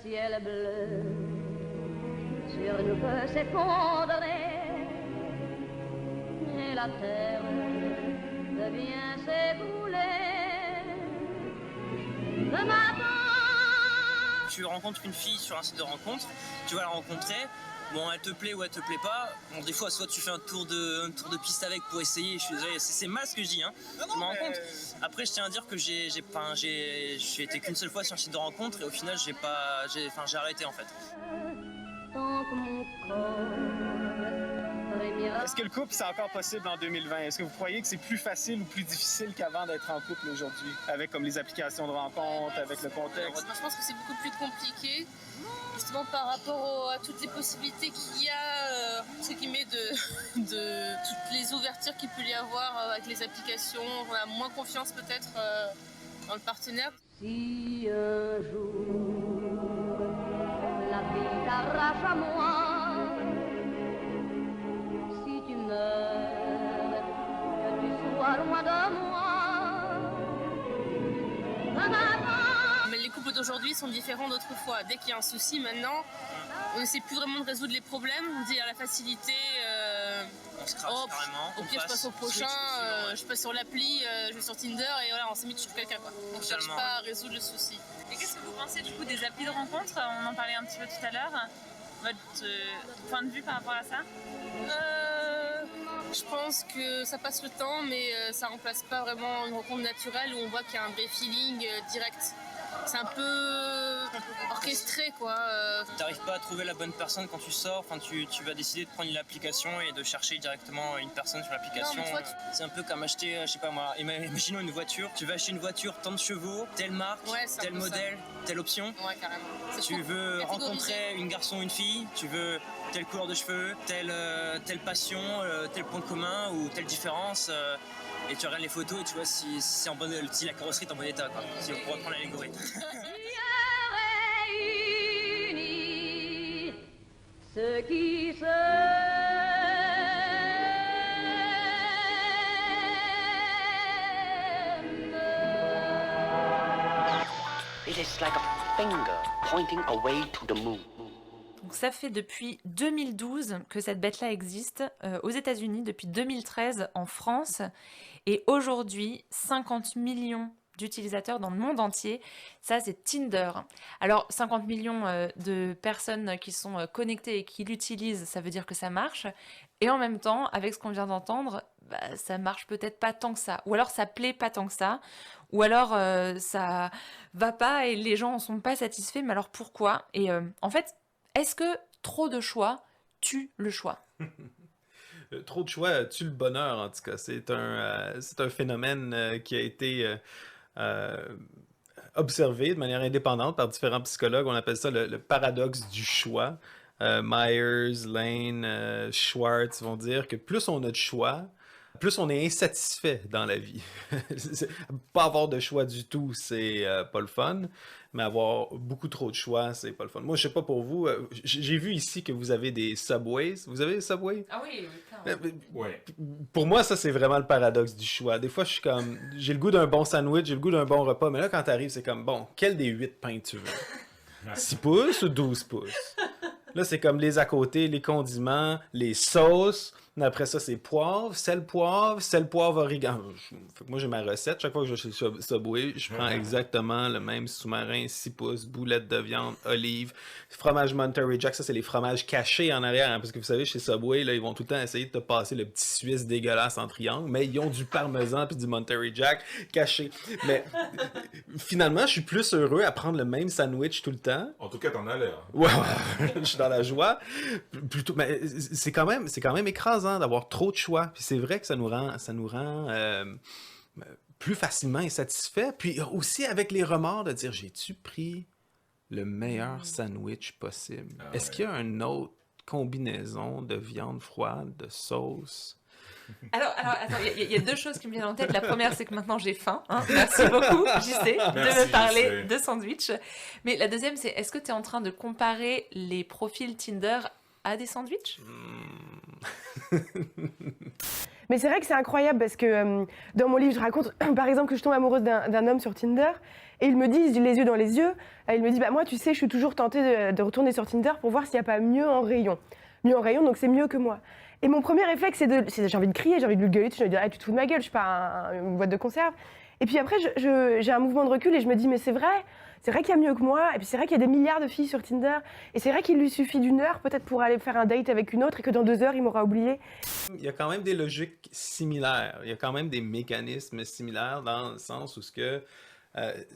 ciel bleu sur nous peut s'effondrer et la terre devient s'ébouler. Le matin. Tu rencontres une fille sur un site de rencontre, tu vas la rencontrer, bon elle te plaît ou elle te plaît pas, bon des fois soit tu fais un tour de piste avec pour essayer, je suis désolé, c'est mal ce que je dis hein, je me rends compte. Après je tiens à dire que j'ai été qu'une seule fois sur un site de rencontre et au final j'ai arrêté en fait. Tant que mon corps frémira. Est-ce que le couple, c'est encore possible en 2020? Est-ce que vous croyez que c'est plus facile ou plus difficile qu'avant d'être en couple aujourd'hui? Avec comme les applications de rencontre, avec le contexte? Moi, je pense que c'est beaucoup plus compliqué, justement par rapport à toutes les possibilités qu'il y a, entre guillemets, de toutes les ouvertures qu'il peut y avoir avec les applications. On a moins confiance peut-être dans le partenaire. Si un jour la vie t'arrache à moi, si tu meurs, que tu sois loin de moi. Mais les couples d'aujourd'hui sont différents d'autrefois. Dès qu'il y a un souci maintenant, on n'essaie plus vraiment de résoudre les problèmes. On dit à la facilité, On se crache carrément. au pire je passe au prochain, je passe sur l'appli, je vais sur Tinder et voilà, on s'est mis sur quelqu'un quoi. On ne cherche pas à résoudre le souci. Et qu'est-ce que vous pensez du coup des applis de rencontre? On en parlait un petit peu tout à l'heure. Votre point de vue par rapport à ça? Je pense que ça passe le temps, mais ça remplace pas vraiment une rencontre naturelle où on voit qu'il y a un vrai feeling direct. C'est un peu orchestré quoi. T'arrives pas à trouver la bonne personne quand tu sors, enfin tu vas décider de prendre une application et de chercher directement une personne sur l'application. C'est un peu comme acheter, je sais pas moi, imaginons une voiture, tu vas acheter une voiture, tant de chevaux, telle marque, tel modèle, telle option. Ouais, carrément. Tu veux rencontrer une garçon ou une fille, tu veux telle couleur de cheveux, telle passion, tel point commun ou telle différence. Et tu regardes les photos et tu vois si la carrosserie est en bon état, quoi. Si on pourrait prendre l'allégorie. Réunis ceux qui se It is like a finger pointing away to the moon. Donc ça fait depuis 2012 que cette bête-là existe aux États-Unis, depuis 2013 en France, et aujourd'hui 50 millions d'utilisateurs dans le monde entier. Ça, c'est Tinder. Alors, 50 millions de personnes qui sont connectées et qui l'utilisent, ça veut dire que ça marche. Et en même temps, avec ce qu'on vient d'entendre, ça marche peut-être pas tant que ça. Ou alors, ça plaît pas tant que ça. Ou alors, ça va pas et les gens en sont pas satisfaits. Mais alors, pourquoi? Et en fait, est-ce que trop de choix tue le choix? Trop de choix tue le bonheur, en tout cas. C'est un phénomène qui a été observé de manière indépendante par différents psychologues. On appelle ça le paradoxe du choix. Myers, Lane, Schwartz vont dire que plus on a de choix, plus on est insatisfait dans la vie. Pas avoir de choix du tout, c'est pas le fun, mais avoir beaucoup trop de choix, c'est pas le fun. Moi, je sais pas pour vous, j'ai vu ici que vous avez des Subways. Vous avez des Subways? Ah oui, oui. Ouais. Pour moi, ça, c'est vraiment le paradoxe du choix. Des fois, je suis comme, j'ai le goût d'un bon sandwich, j'ai le goût d'un bon repas, mais là, quand t'arrives, c'est comme, bon, quel des 8 pains tu veux? 6 pouces ou 12 pouces? Là, c'est comme les à côté, les condiments, les sauces. Après ça, c'est poivre, sel, poivre, origan. Moi, j'ai ma recette. Chaque fois que je suis chez Subway, je prends exactement le même sous-marin, 6 pouces, boulettes de viande, olives, fromage Monterey Jack. Ça, c'est les fromages cachés en arrière. Hein, parce que vous savez, chez Subway, là, ils vont tout le temps essayer de te passer le petit Suisse dégueulasse en triangle, mais ils ont du parmesan puis du Monterey Jack caché. Mais finalement, je suis plus heureux à prendre le même sandwich tout le temps. En tout cas, t'en as l'air. Ouais, je suis dans la joie. Plutôt, mais c'est quand même écrasant d'avoir trop de choix. Puis c'est vrai que ça nous rend plus facilement insatisfait. Puis aussi avec les remords de dire, j'ai-tu pris le meilleur sandwich possible? Est-ce qu'il y a une autre combinaison de viande froide, de sauce? Alors attends, il y a deux choses qui me viennent en tête. La première, c'est que maintenant j'ai faim. Hein. Merci beaucoup, JC, de me parler de sandwich. Mais la deuxième, c'est est-ce que tu es en train de comparer les profils Tinder à des sandwichs? Mais c'est vrai que c'est incroyable parce que dans mon livre, je raconte par exemple que je tombe amoureuse d'un homme sur Tinder et il me dit, les yeux dans les yeux, il me dit moi tu sais, je suis toujours tentée de retourner sur Tinder pour voir s'il n'y a pas mieux en rayon. Mieux en rayon, donc c'est mieux que moi. Et mon premier réflexe, c'est j'ai envie de crier, j'ai envie de lui gueuler, je lui dis tu te fous de ma gueule, je suis pas une boîte de conserve. Et puis après, j'ai un mouvement de recul et je me dis mais c'est vrai qu'il y a mieux que moi, et puis c'est vrai qu'il y a des milliards de filles sur Tinder, et c'est vrai qu'il lui suffit d'1 heure peut-être pour aller faire un date avec une autre, et que dans 2 heures, il m'aura oublié. Il y a quand même des logiques similaires, il y a quand même des mécanismes similaires dans le sens où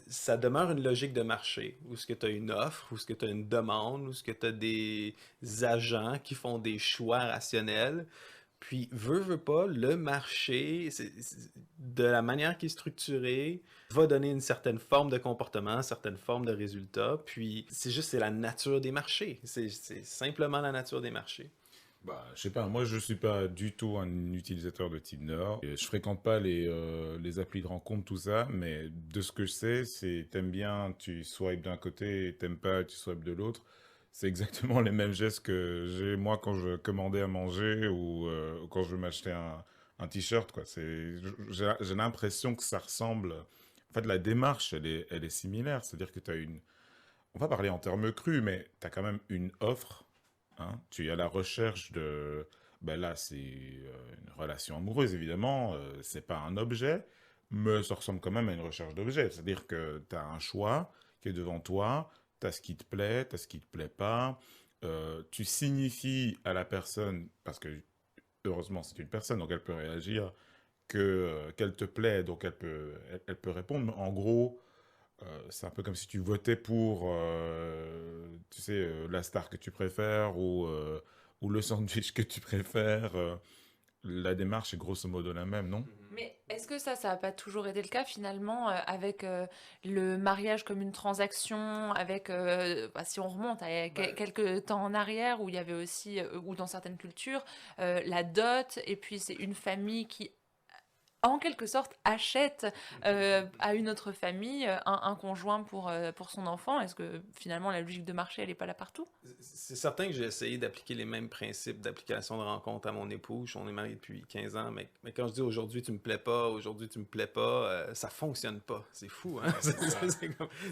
ça demeure une logique de marché, où tu as une offre, où tu as une demande, où tu as des agents qui font des choix rationnels. Puis, veut pas, le marché, de la manière qui est structurée, va donner une certaine forme de comportement, une certaine forme de résultat. Puis, c'est la nature des marchés. C'est simplement la nature des marchés. Bah, je sais pas, moi je suis pas du tout un utilisateur de Tinder. Et je fréquente pas les applis de rencontre, tout ça, mais de ce que je sais, c'est t'aimes bien, tu swipes d'un côté, t'aimes pas, tu swipes de l'autre. C'est exactement les mêmes gestes que j'ai moi quand je commandais à manger ou quand je veux m'acheter un t-shirt, quoi. J'ai l'impression que ça ressemble. En fait, la démarche, elle est similaire. C'est-à-dire que tu as une. On va parler en termes crus, mais tu as quand même une offre. Hein. Tu es à la recherche de. Ben là, c'est une relation amoureuse, évidemment. C'est pas un objet, mais ça ressemble quand même à une recherche d'objet. C'est-à-dire que tu as un choix qui est devant toi. T'as ce qui te plaît, t'as ce qui te plaît pas. Tu signifies à la personne, parce que heureusement c'est une personne, donc elle peut réagir, qu'elle te plaît, donc elle peut répondre. Mais en gros, c'est un peu comme si tu votais pour, tu sais, la star que tu préfères ou le sandwich que tu préfères. La démarche est grosso modo la même, non? Mais est-ce que ça n'a pas toujours été le cas finalement avec le mariage comme une transaction, avec, si on remonte à quelques temps en arrière où il y avait aussi, ou dans certaines cultures, la dot, et puis c'est une famille qui en quelque sorte achète à une autre famille un conjoint pour son enfant. Est-ce que finalement la logique de marché elle n'est pas là partout? C'est certain que j'ai essayé d'appliquer les mêmes principes d'application de rencontre à mon épouse. On est mariés depuis 15 ans, mais quand je dis aujourd'hui tu me plais pas, ça fonctionne pas. C'est fou, hein?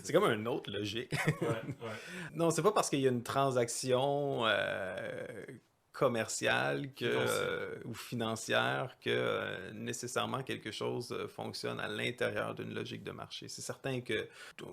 C'est comme une autre logique. Non, c'est pas parce qu'il y a une transaction commerciale ou financière que nécessairement quelque chose fonctionne à l'intérieur d'une logique de marché. C'est certain que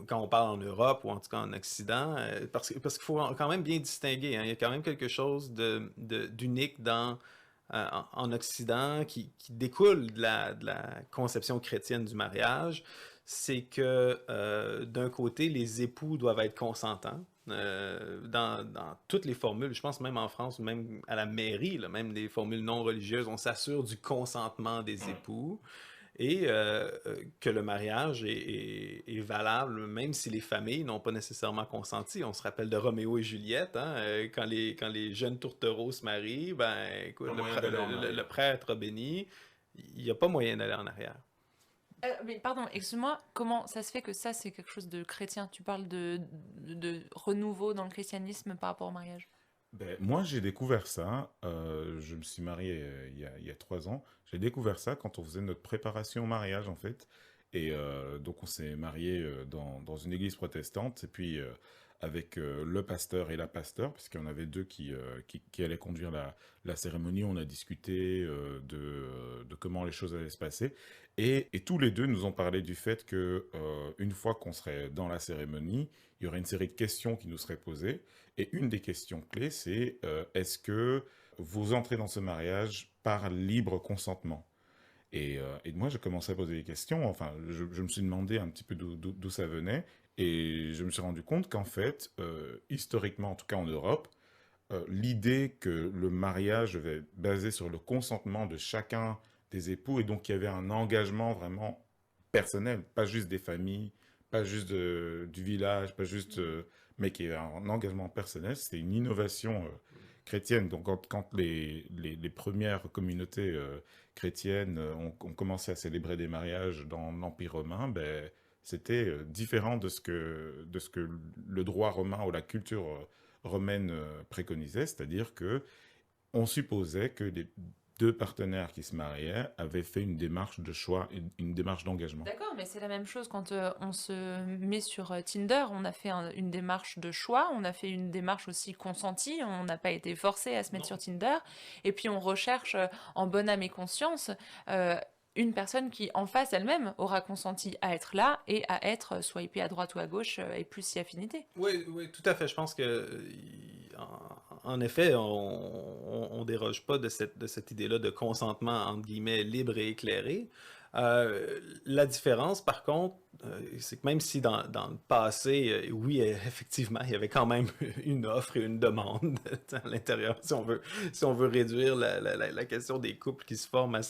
quand on parle en Europe ou en tout cas en Occident, parce qu'il faut quand même bien distinguer, hein, il y a quand même quelque chose d'unique en Occident qui découle de la conception chrétienne du mariage, c'est que d'un côté, les époux doivent être consentants. Dans toutes les formules, je pense même en France, même à la mairie, là, même des formules non religieuses, on s'assure du consentement des époux et que le mariage est valable, même si les familles n'ont pas nécessairement consenti. On se rappelle de Roméo et Juliette, hein, quand les jeunes tourtereaux se marient, écoute, le prêtre a béni, il n'y a pas moyen d'aller en arrière. Mais pardon, excuse-moi, comment ça se fait que ça c'est quelque chose de chrétien? Tu parles de renouveau dans le christianisme par rapport au mariage? Moi, j'ai découvert ça. Je me suis marié il y a 3 ans. J'ai découvert ça quand on faisait notre préparation au mariage, en fait. Et donc, on s'est marié dans une église protestante. Et puis, avec le pasteur et la pasteur, parce qu'il y en avait 2 qui allaient conduire la cérémonie. On a discuté de comment les choses allaient se passer. Et tous les 2 nous ont parlé du fait que une fois qu'on serait dans la cérémonie, il y aurait une série de questions qui nous seraient posées. Et une des questions clés, c'est est-ce que vous entrez dans ce mariage par libre consentement? Et moi, j'ai commencé à poser des questions. Enfin, je me suis demandé un petit peu d'où ça venait. Et je me suis rendu compte qu'en fait, historiquement, en tout cas en Europe, l'idée que le mariage devait être basé sur le consentement de chacun des époux, et donc il y avait un engagement vraiment personnel, pas juste des familles, pas juste du village, pas juste, mais qui est un engagement personnel, c'est une innovation chrétienne. Donc quand les premières communautés chrétiennes ont commencé à célébrer des mariages dans l'Empire romain, c'était différent de ce que le droit romain ou la culture romaine préconisait, c'est-à-dire que on supposait que 2 partenaires qui se mariaient avaient fait une démarche de choix, une démarche d'engagement. D'accord, mais c'est la même chose quand on se met sur Tinder. On a fait une démarche de choix, on a fait une démarche aussi consentie, on n'a pas été forcé à se mettre sur Tinder. Et puis on recherche en bonne âme et conscience une personne qui, en face elle-même, aura consenti à être là et à être swipée à droite ou à gauche et plus si affinité. Oui, oui, tout à fait. Je pense que, en effet, on déroge pas de cette idée-là de consentement, entre guillemets, libre et éclairé. La différence, par contre, c'est que même si dans le passé, oui, effectivement, il y avait quand même une offre et une demande à l'intérieur, si on veut réduire la question des couples qui se forment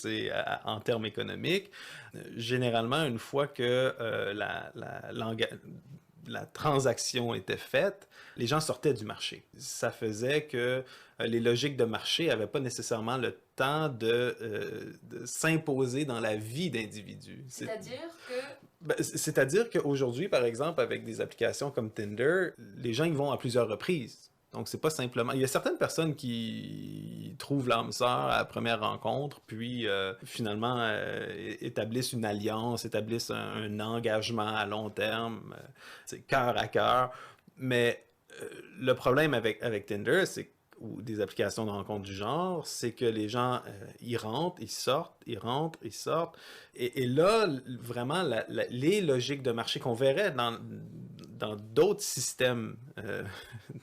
en termes économiques. Généralement, une fois que la transaction était faite, les gens sortaient du marché. Ça faisait que les logiques de marché n'avaient pas nécessairement le temps de s'imposer dans la vie d'individus. C'est-à-dire qu'aujourd'hui, par exemple, avec des applications comme Tinder, les gens y vont à plusieurs reprises. Donc, c'est pas simplement... Il y a certaines personnes qui trouvent l'âme sœur à la première rencontre, puis finalement établissent une alliance, établissent un engagement à long terme, cœur à cœur. Mais le problème avec Tinder, ou des applications de rencontre du genre, c'est que les gens y rentrent, ils sortent, ils rentrent, ils sortent. Et là, vraiment, les logiques de marché qu'on verrait dans d'autres systèmes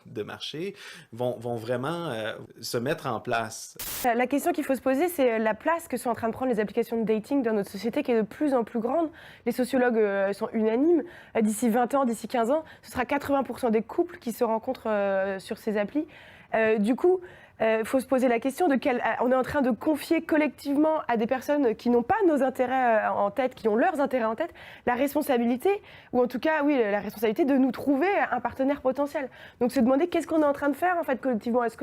de marché vont vraiment se mettre en place. La question qu'il faut se poser, c'est la place que sont en train de prendre les applications de dating dans notre société qui est de plus en plus grande. Les sociologues sont unanimes. D'ici 20 ans, d'ici 15 ans, ce sera 80% des couples qui se rencontrent sur ces applis. Du coup, il faut se poser la question de on est en train de confier collectivement à des personnes qui n'ont pas nos intérêts en tête, qui ont leurs intérêts en tête, la responsabilité, ou en tout cas, oui, la responsabilité de nous trouver un partenaire potentiel. Donc se demander qu'est-ce qu'on est en train de faire en fait collectivement. Est-ce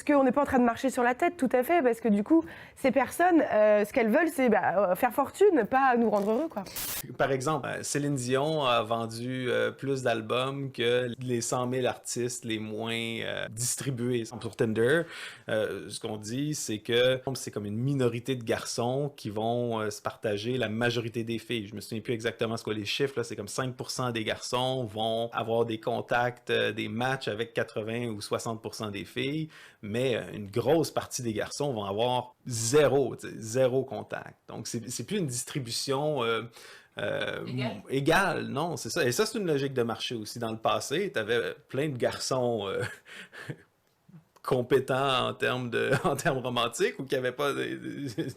qu'on n'est pas en train de marcher sur la tête? Tout à fait, parce que du coup, ces personnes, ce qu'elles veulent, c'est faire fortune, pas nous rendre heureux, quoi. Par exemple, Céline Dion a vendu plus d'albums que les 100 000 artistes les moins distribués sur Tinder. Ce qu'on dit, c'est que c'est comme une minorité de garçons qui vont se partager la majorité des filles. Je me souviens plus exactement ce qu'est les chiffres, là. C'est comme 5% des garçons vont avoir des contacts, des matchs avec 80 ou 60% des filles, mais une grosse partie des garçons vont avoir zéro contact. Donc, c'est plus une distribution... Égal, non, c'est ça. Et ça, c'est une logique de marché aussi. Dans le passé, tu avais plein de garçons compétents en termes romantiques ou qui n'avaient pas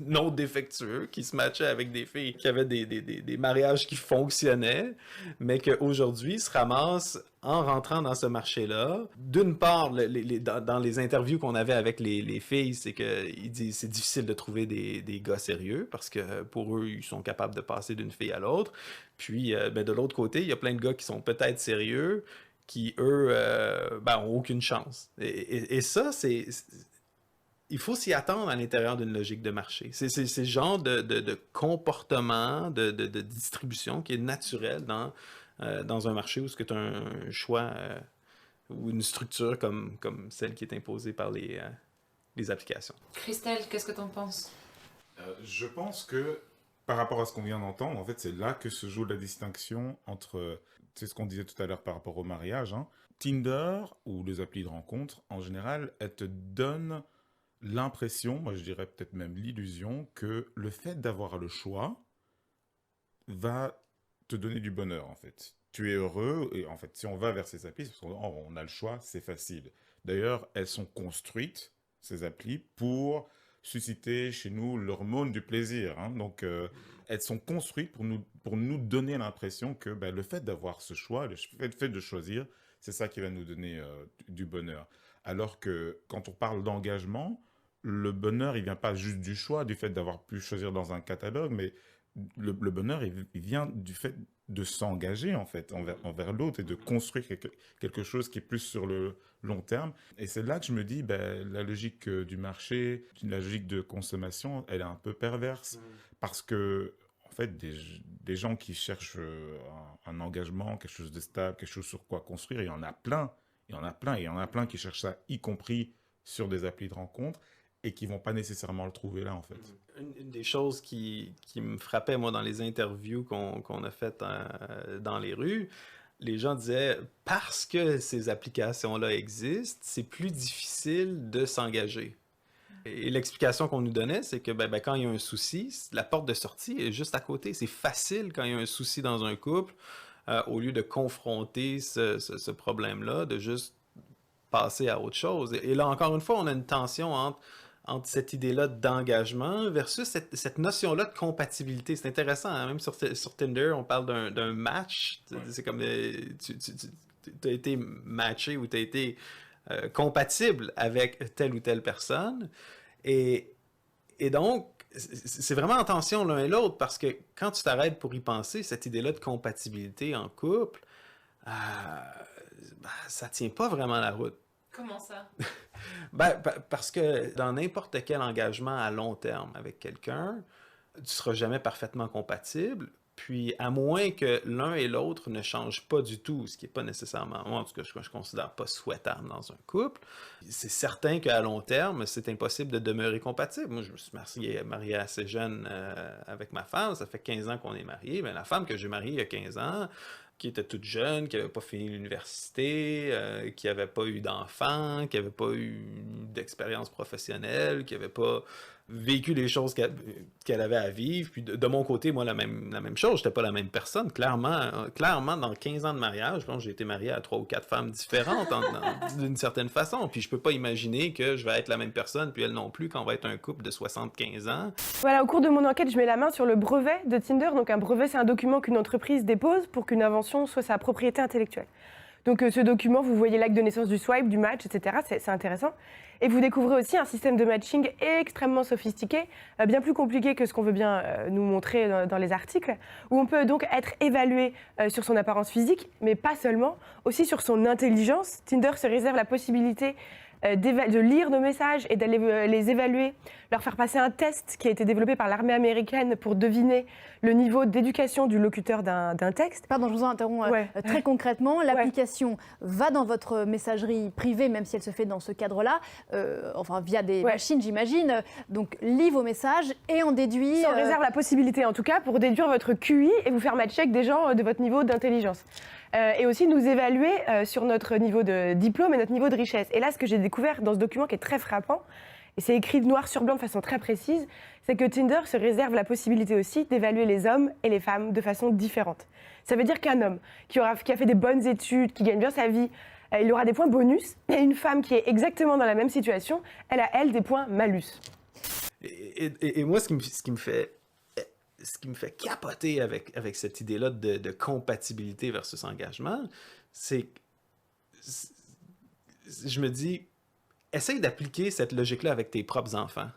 non défectueux, qui se matchaient avec des filles qui avaient des mariages qui fonctionnaient, mais qu'aujourd'hui se ramassent en rentrant dans ce marché-là. D'une part, dans les interviews qu'on avait avec les filles, c'est qu'ils disent c'est difficile de trouver des gars sérieux parce que pour eux, ils sont capables de passer d'une fille à l'autre. Puis, de l'autre côté, il y a plein de gars qui sont peut-être sérieux, qui, eux, ont aucune chance. Et ça, il faut s'y attendre à l'intérieur d'une logique de marché. C'est ce genre de comportement, de distribution qui est naturel dans un marché où tu as un choix ou une structure comme celle qui est imposée par les applications. Christelle, qu'est-ce que tu en penses? Je pense que, par rapport à ce qu'on vient d'entendre, en fait, c'est là que se joue la distinction entre... C'est ce qu'on disait tout à l'heure par rapport au mariage. Hein. Tinder, ou les applis de rencontre, en général, elles te donnent l'impression, moi je dirais peut-être même l'illusion, que le fait d'avoir le choix va te donner du bonheur, en fait. Tu es heureux, et en fait, si on va vers ces applis, c'est parce qu'on a le choix, c'est facile. D'ailleurs, elles sont construites, ces applis, pour susciter chez nous l'hormone du plaisir. Hein. Donc, elles sont construites pour nous donner l'impression que le fait d'avoir ce choix, le fait de choisir, c'est ça qui va nous donner du bonheur. Alors que quand on parle d'engagement, le bonheur, il vient pas juste du choix, du fait d'avoir pu choisir dans un catalogue, mais le bonheur, il vient du fait de s'engager, en fait, envers l'autre et de construire quelque chose qui est plus sur le long terme. Et c'est là que je me dis, la logique du marché, la logique de consommation, elle est un peu perverse. Parce que, en fait, des gens qui cherchent un engagement, quelque chose de stable, quelque chose sur quoi construire, il y en a plein. Il y en a plein qui cherchent ça, y compris sur des applis de rencontre. et qui vont pas nécessairement le trouver là, en fait. Une des choses qui me frappait, moi, dans les interviews qu'on a faites dans les rues, les gens disaient, parce que ces applications-là existent, c'est plus difficile de s'engager. Et l'explication qu'on nous donnait, c'est que quand il y a un souci, la porte de sortie est juste à côté. C'est facile quand il y a un souci dans un couple, au lieu de confronter ce problème-là, de juste passer à autre chose. Et là, encore une fois, on a une tension entre cette idée-là d'engagement versus cette notion-là de compatibilité. C'est intéressant, hein? Même sur Tinder, on parle d'un match. C'est comme tu as été matché ou tu as été compatible avec telle ou telle personne. Et donc, c'est vraiment en tension l'un et l'autre parce que quand tu t'arrêtes pour y penser, cette idée-là de compatibilité en couple, ça tient pas vraiment la route. Comment ça? Parce que dans n'importe quel engagement à long terme avec quelqu'un, tu seras jamais parfaitement compatible. Puis, à moins que l'un et l'autre ne changent pas du tout, ce qui n'est pas nécessairement, moi en tout cas, je considère pas souhaitable dans un couple, c'est certain qu'à long terme, c'est impossible de demeurer compatible. Moi, je me suis marié assez jeune avec ma femme, ça fait 15 ans qu'on est mariés. Mais la femme que j'ai mariée il y a 15 ans, qui était toute jeune, qui n'avait pas fini l'université, qui n'avait pas eu d'enfants, qui n'avait pas eu d'expérience professionnelle, qui n'avait pas vécu les choses qu'elle avait à vivre. Puis de mon côté, moi, la même chose, j'étais pas la même personne. Clairement, dans 15 ans de mariage, je pense que j'ai été marié à 3 ou 4 femmes différentes d'une certaine façon. Puis je peux pas imaginer que je vais être la même personne, puis elle non plus, quand on va être un couple de 75 ans. Voilà, au cours de mon enquête, je mets la main sur le brevet de Tinder. Donc un brevet, c'est un document qu'une entreprise dépose pour qu'une invention soit sa propriété intellectuelle. Donc ce document, vous voyez l'acte de naissance du swipe, du match, etc. C'est intéressant. Et vous découvrez aussi un système de matching extrêmement sophistiqué, bien plus compliqué que ce qu'on veut bien nous montrer dans les articles, où on peut donc être évalué sur son apparence physique, mais pas seulement, aussi sur son intelligence. Tinder se réserve la possibilité de lire nos messages et d'aller les évaluer, leur faire passer un test qui a été développé par l'armée américaine pour deviner le niveau d'éducation du locuteur d'un texte. Pardon, je vous interromps. Très concrètement, l'application va dans votre messagerie privée, même si elle se fait dans ce cadre-là, enfin via des machines, j'imagine, donc lit vos messages et en déduit... Ça réserve la possibilité, en tout cas, pour déduire votre QI et vous faire matcher avec des gens de votre niveau d'intelligence. Et aussi nous évaluer sur notre niveau de diplôme et notre niveau de richesse. Et là, ce que j'ai découvert dans ce document qui est très frappant, et c'est écrit noir sur blanc de façon très précise, c'est que Tinder se réserve la possibilité aussi d'évaluer les hommes et les femmes de façon différente. Ça veut dire qu'un homme qui a fait des bonnes études, qui gagne bien sa vie, il aura des points bonus, et une femme qui est exactement dans la même situation, elle a, elle, des points malus. Et moi, ce qui me fait capoter avec cette idée-là de compatibilité versus engagement, c'est que je me dis, essaye d'appliquer cette logique-là avec tes propres enfants.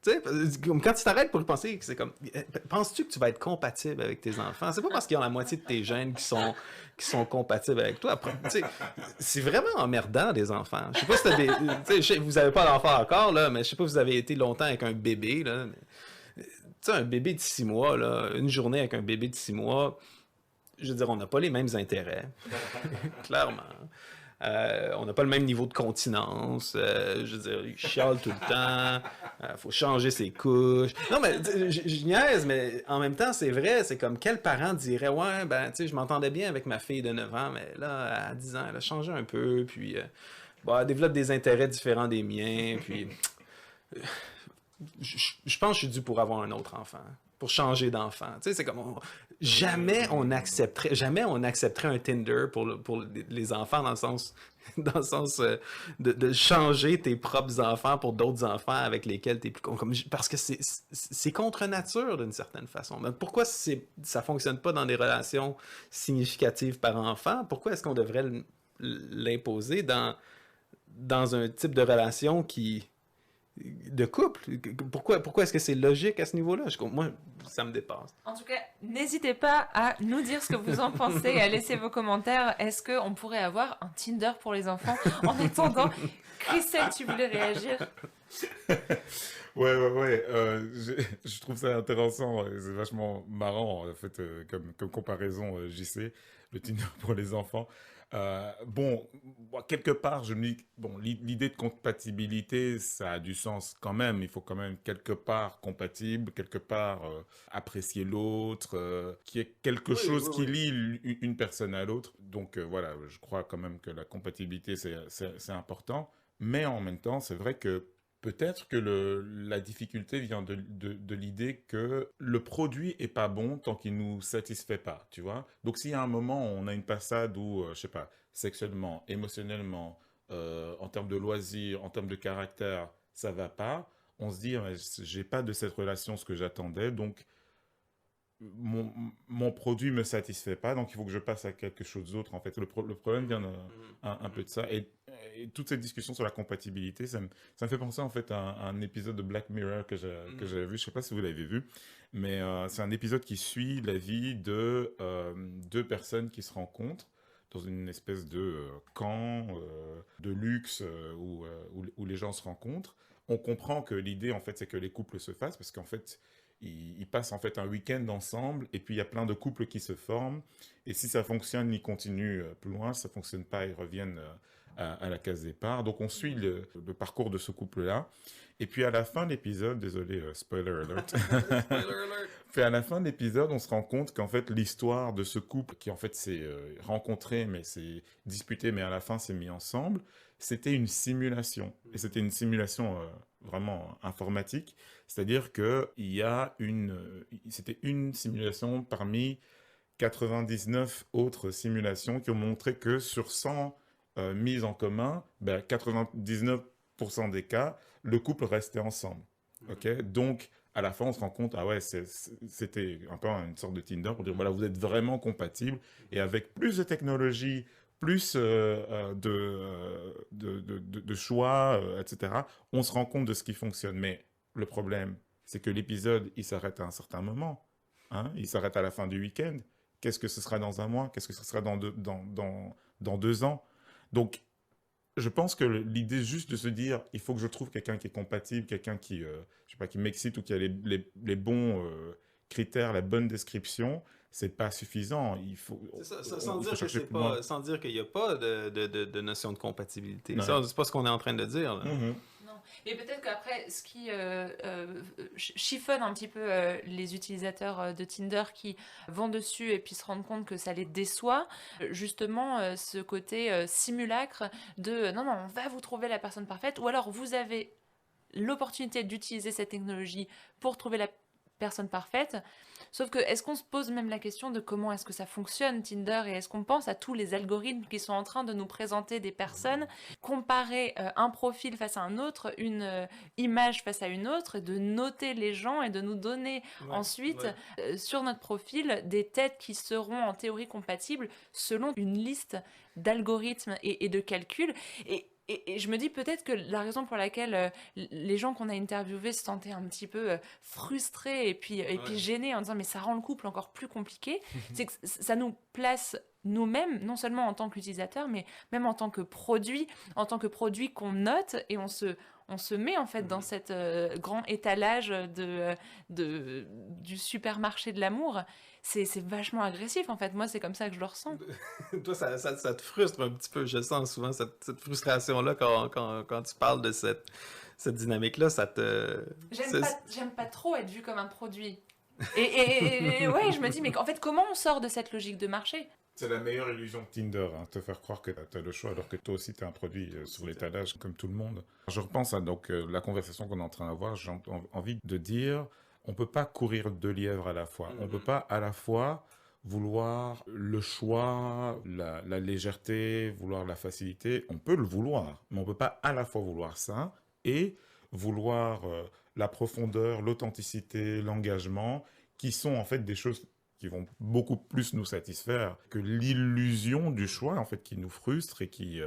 Tu sais, quand tu t'arrêtes pour y penser, c'est comme, penses-tu que tu vas être compatible avec tes enfants? C'est pas parce qu'ils ont la moitié de tes gènes qui sont compatibles avec toi. Après, tu sais, c'est vraiment emmerdant, des enfants. Je sais pas si t'as tu sais, vous avez pas d'enfant encore, là, mais je sais pas si vous avez été longtemps avec un bébé, là. Tu sais, un bébé de 6 mois, là, une journée avec un bébé de 6 mois, je veux dire, on n'a pas les mêmes intérêts, clairement. On n'a pas le même niveau de continence. Je veux dire, il chiale tout le temps. Faut changer ses couches. Non, mais je niaise, mais en même temps, c'est vrai. C'est comme quel parent dirait, ouais, ben, tu sais, je m'entendais bien avec ma fille de 9 ans, mais là, à 10 ans, elle a changé un peu, puis elle développe des intérêts différents des miens, puis je pense que je suis dû pour avoir un autre enfant, pour changer d'enfant. Tu sais, c'est comme jamais on accepterait un Tinder pour les enfants dans le sens de changer tes propres enfants pour d'autres enfants avec lesquels tu es plus parce que c'est contre nature d'une certaine façon. Mais pourquoi ça fonctionne pas dans des relations significatives par enfant? Pourquoi est-ce qu'on devrait l'imposer dans un type de relation de couple? Pourquoi est-ce que c'est logique à ce niveau-là? Moi, ça me dépasse. En tout cas, n'hésitez pas à nous dire ce que vous en pensez et à laisser vos commentaires. Est-ce qu'on pourrait avoir un Tinder pour les enfants? En attendant, Christelle, tu voulais réagir? Ouais. Je trouve ça intéressant. C'est vachement marrant, en fait, comme comparaison, JC, le Tinder pour les enfants. Bon, moi, quelque part, je me dis, bon, l'idée de compatibilité, ça a du sens quand même. Il faut quand même quelque part compatible, quelque part apprécier l'autre, qu'il y ait quelque chose qui lie une personne à l'autre. Donc voilà, je crois quand même que la compatibilité, c'est important. Mais en même temps, c'est vrai que peut-être que la difficulté vient de l'idée que le produit est pas bon tant qu'il nous satisfait pas, tu vois. Donc s'il y a un moment où on a une passade où, je sais pas, sexuellement, émotionnellement, en termes de loisirs, en termes de caractère, ça va pas, on se dit, ouais, j'ai pas de cette relation ce que j'attendais, donc mon produit me satisfait pas, donc il faut que je passe à quelque chose d'autre. En fait, le problème vient un peu de ça. Et toute cette discussion sur la compatibilité, ça me fait penser en fait à un épisode de Black Mirror que j'avais vu. Je sais pas si vous l'avez vu, mais c'est un épisode qui suit la vie de deux personnes qui se rencontrent dans une espèce de camp de luxe où les gens se rencontrent. On comprend que l'idée en fait c'est que les couples se fassent parce qu'en fait ils passent en fait un week-end ensemble et puis il y a plein de couples qui se forment et si ça fonctionne, ils continuent plus loin, si ça fonctionne pas, ils reviennent à la case départ. Donc on suit le parcours de ce couple-là et puis à la fin de l'épisode, désolé, spoiler alert, puis à la fin de l'épisode, on se rend compte qu'en fait l'histoire de ce couple qui en fait s'est rencontré mais s'est disputé mais à la fin s'est mis ensemble, c'était une simulation et c'était une simulation vraiment informatique, c'est-à-dire que c'était une simulation parmi 99 autres simulations qui ont montré que sur 100 mises en commun, 99% des cas, le couple restait ensemble. Okay? Donc, à la fin, on se rend compte, ah ouais, c'était un peu une sorte de Tinder pour dire, voilà, vous êtes vraiment compatibles, et avec plus de technologie, plus de choix, etc., on se rend compte de ce qui fonctionne. Mais le problème, c'est que l'épisode, il s'arrête à un certain moment. Hein? Il s'arrête à la fin du week-end. Qu'est-ce que ce sera dans un mois? Qu'est-ce que ce sera dans 2 ans? Donc, je pense que l'idée juste de se dire, il faut que je trouve quelqu'un qui est compatible, quelqu'un qui, je sais pas, qui m'excite ou qui a les bons critères, la bonne description, c'est pas suffisant. Il faut, sans dire qu'il n'y a pas de notion de compatibilité. Non. Ça, c'est pas ce qu'on est en train de dire. Là. Mm-hmm. Non. Et peut-être qu'après, ce qui chiffonne un petit peu les utilisateurs de Tinder qui vont dessus et puis se rendent compte que ça les déçoit, justement ce côté simulacre de non, on va vous trouver la personne parfaite, ou alors vous avez l'opportunité d'utiliser cette technologie pour trouver la personne parfaite. Sauf que, est-ce qu'on se pose même la question de comment est-ce que ça fonctionne Tinder, et est-ce qu'on pense à tous les algorithmes qui sont en train de nous présenter des personnes, comparer un profil face à un autre, une image face à une autre, et de noter les gens et de nous donner ensuite sur notre profil des têtes qui seront en théorie compatibles selon une liste d'algorithmes et de calculs. Et je me dis peut-être que la raison pour laquelle les gens qu'on a interviewés se sentaient un petit peu frustrés et puis gênés en disant mais ça rend le couple encore plus compliqué, c'est que ça nous place nous-mêmes, non seulement en tant qu'utilisateurs, mais même en tant que produit qu'on note, et on se met en fait dans cet grand étalage du supermarché de l'amour. C'est vachement agressif en fait, moi c'est comme ça que je le ressens. Toi ça te frustre un petit peu, je sens souvent cette frustration-là quand tu parles de cette dynamique-là, ça te... J'aime pas trop être vu comme un produit. Et ouais, je me dis, mais en fait comment on sort de cette logique de marché? C'est la meilleure illusion de Tinder, hein, te faire croire que tu as le choix alors que toi aussi tu as un produit sur l'étalage comme tout le monde. Je repense à la conversation qu'on est en train d'avoir, j'ai envie de dire, on peut pas courir 2 lièvres à la fois. On peut pas à la fois vouloir le choix, la légèreté, vouloir la facilité. On peut le vouloir, mais on peut pas à la fois vouloir ça et vouloir la profondeur, l'authenticité, l'engagement, qui sont en fait des choses qui vont beaucoup plus nous satisfaire que l'illusion du choix, en fait, qui nous frustre et qui,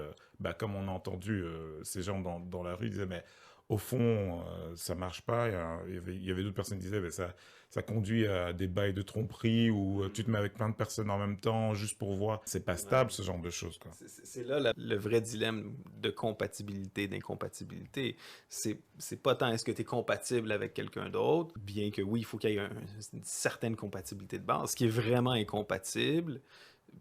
comme on a entendu ces gens dans la rue disaient, mais au fond, ça marche pas. Il y avait d'autres personnes qui disaient, mais ça conduit à des bails de tromperie où tu te mets avec plein de personnes en même temps juste pour voir. C'est pas stable, ce genre de choses, quoi. C'est là le vrai dilemme de compatibilité, d'incompatibilité. C'est pas tant est-ce que tu es compatible avec quelqu'un d'autre, bien que oui, il faut qu'il y ait une certaine compatibilité de base. Ce qui est vraiment incompatible,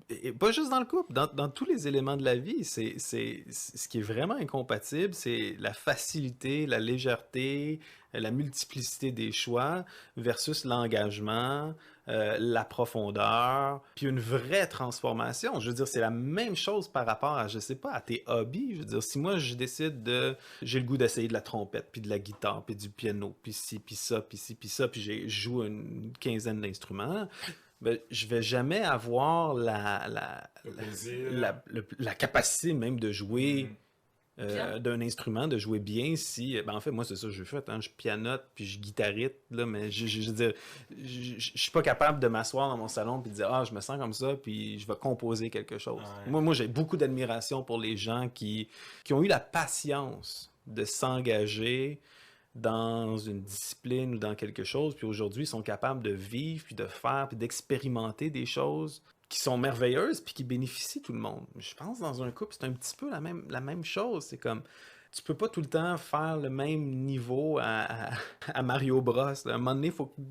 et pas juste dans le couple, dans tous les éléments de la vie, ce qui est vraiment incompatible, c'est la facilité, la légèreté, la multiplicité des choix versus l'engagement, la profondeur, puis une vraie transformation. Je veux dire, c'est la même chose par rapport à, je sais pas, à tes hobbies. Je veux dire, si moi, je décide j'ai le goût d'essayer de la trompette, puis de la guitare, puis du piano, puis ci, puis ça, puis ci, puis ça, puis je joue une quinzaine d'instruments, ben, je vais jamais avoir la capacité même de jouer d'un instrument, de jouer bien si... Ben, en fait, moi, c'est ça que j'ai fait. Hein, je pianote, puis je guitarite, là, mais je veux dire, je suis pas capable de m'asseoir dans mon salon puis de dire « Ah, je me sens comme ça, puis je vais composer quelque chose. Ouais. » Moi, j'ai beaucoup d'admiration pour les gens qui ont eu la patience de s'engager dans une discipline ou dans quelque chose, puis aujourd'hui, ils sont capables de vivre, puis de faire, puis d'expérimenter des choses qui sont merveilleuses, puis qui bénéficient tout le monde. Je pense dans un couple, c'est un petit peu la même chose. C'est comme, tu peux pas tout le temps faire le même niveau à Mario Bros. À un moment donné, il faut que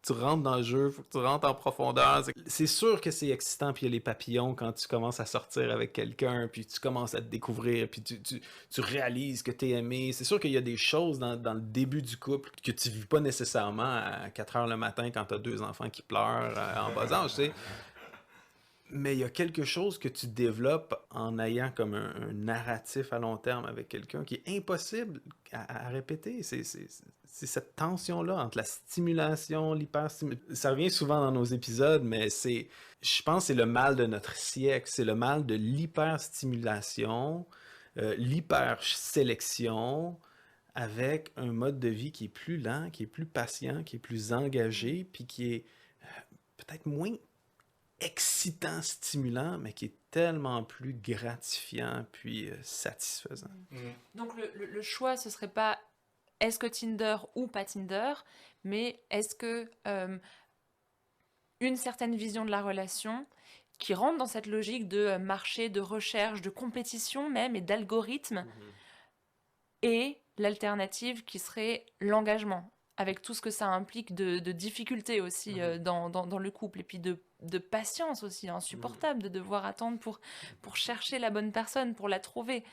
tu rentres dans le jeu, il faut que tu rentres en profondeur. C'est sûr que c'est excitant, puis il y a les papillons quand tu commences à sortir avec quelqu'un, puis tu commences à te découvrir, puis tu réalises que t'es aimé. C'est sûr qu'il y a des choses dans le début du couple que tu vis pas nécessairement à 4 heures le matin quand t'as 2 enfants qui pleurent en bas âge, tu sais. Mais il y a quelque chose que tu développes en ayant comme un narratif à long terme avec quelqu'un qui est impossible à répéter. C'est cette tension-là entre la stimulation, l'hyperstimulation. Ça revient souvent dans nos épisodes, mais je pense que c'est le mal de notre siècle. C'est le mal de l'hyperstimulation, l'hypersélection, avec un mode de vie qui est plus lent, qui est plus patient, qui est plus engagé, puis qui est peut-être moins excitant, stimulant, mais qui est tellement plus gratifiant puis satisfaisant. Donc le choix, ce serait pas est-ce que Tinder ou pas Tinder, mais est-ce que une certaine vision de la relation qui rentre dans cette logique de marché, de recherche, de compétition même et d'algorithme, et l'alternative qui serait l'engagement, avec tout ce que ça implique de difficultés aussi dans le couple, et puis de patience aussi, insupportable de devoir attendre pour chercher la bonne personne, pour la trouver.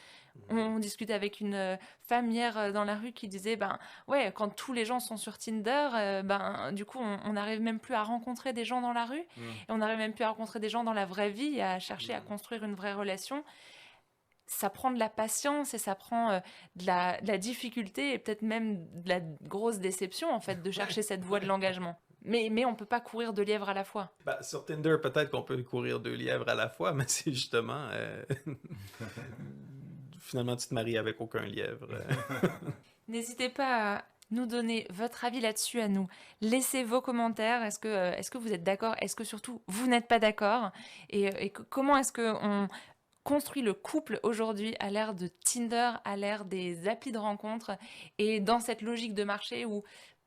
On discutait avec une femme hier dans la rue qui disait, ouais, quand tous les gens sont sur Tinder, du coup, on n'arrive même plus à rencontrer des gens dans la rue, et on n'arrive même plus à rencontrer des gens dans la vraie vie, et à chercher à construire une vraie relation. Ça prend de la patience et ça prend de la difficulté et peut-être même de la grosse déception, en fait, de chercher cette voie de l'engagement. Mais on peut pas courir 2 lièvres à la fois. Sur Tinder, peut-être qu'on peut courir 2 lièvres à la fois, mais c'est justement... Finalement, tu te maries avec aucun lièvre. N'hésitez pas à nous donner votre avis là-dessus, à nous laisser vos commentaires. Est-ce que vous êtes d'accord? Est-ce que surtout, vous n'êtes pas d'accord? Et comment est-ce qu'on construit le couple aujourd'hui à l'ère de Tinder, à l'ère des applis de rencontres, et dans cette logique de marché où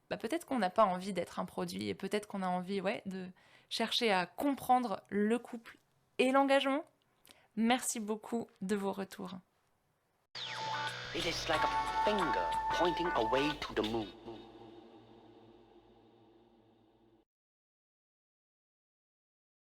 peut-être qu'on n'a pas envie d'être un produit, et peut-être qu'on a envie de chercher à comprendre le couple et l'engagement. Merci beaucoup de vos retours. It is like a finger pointing away to the moon.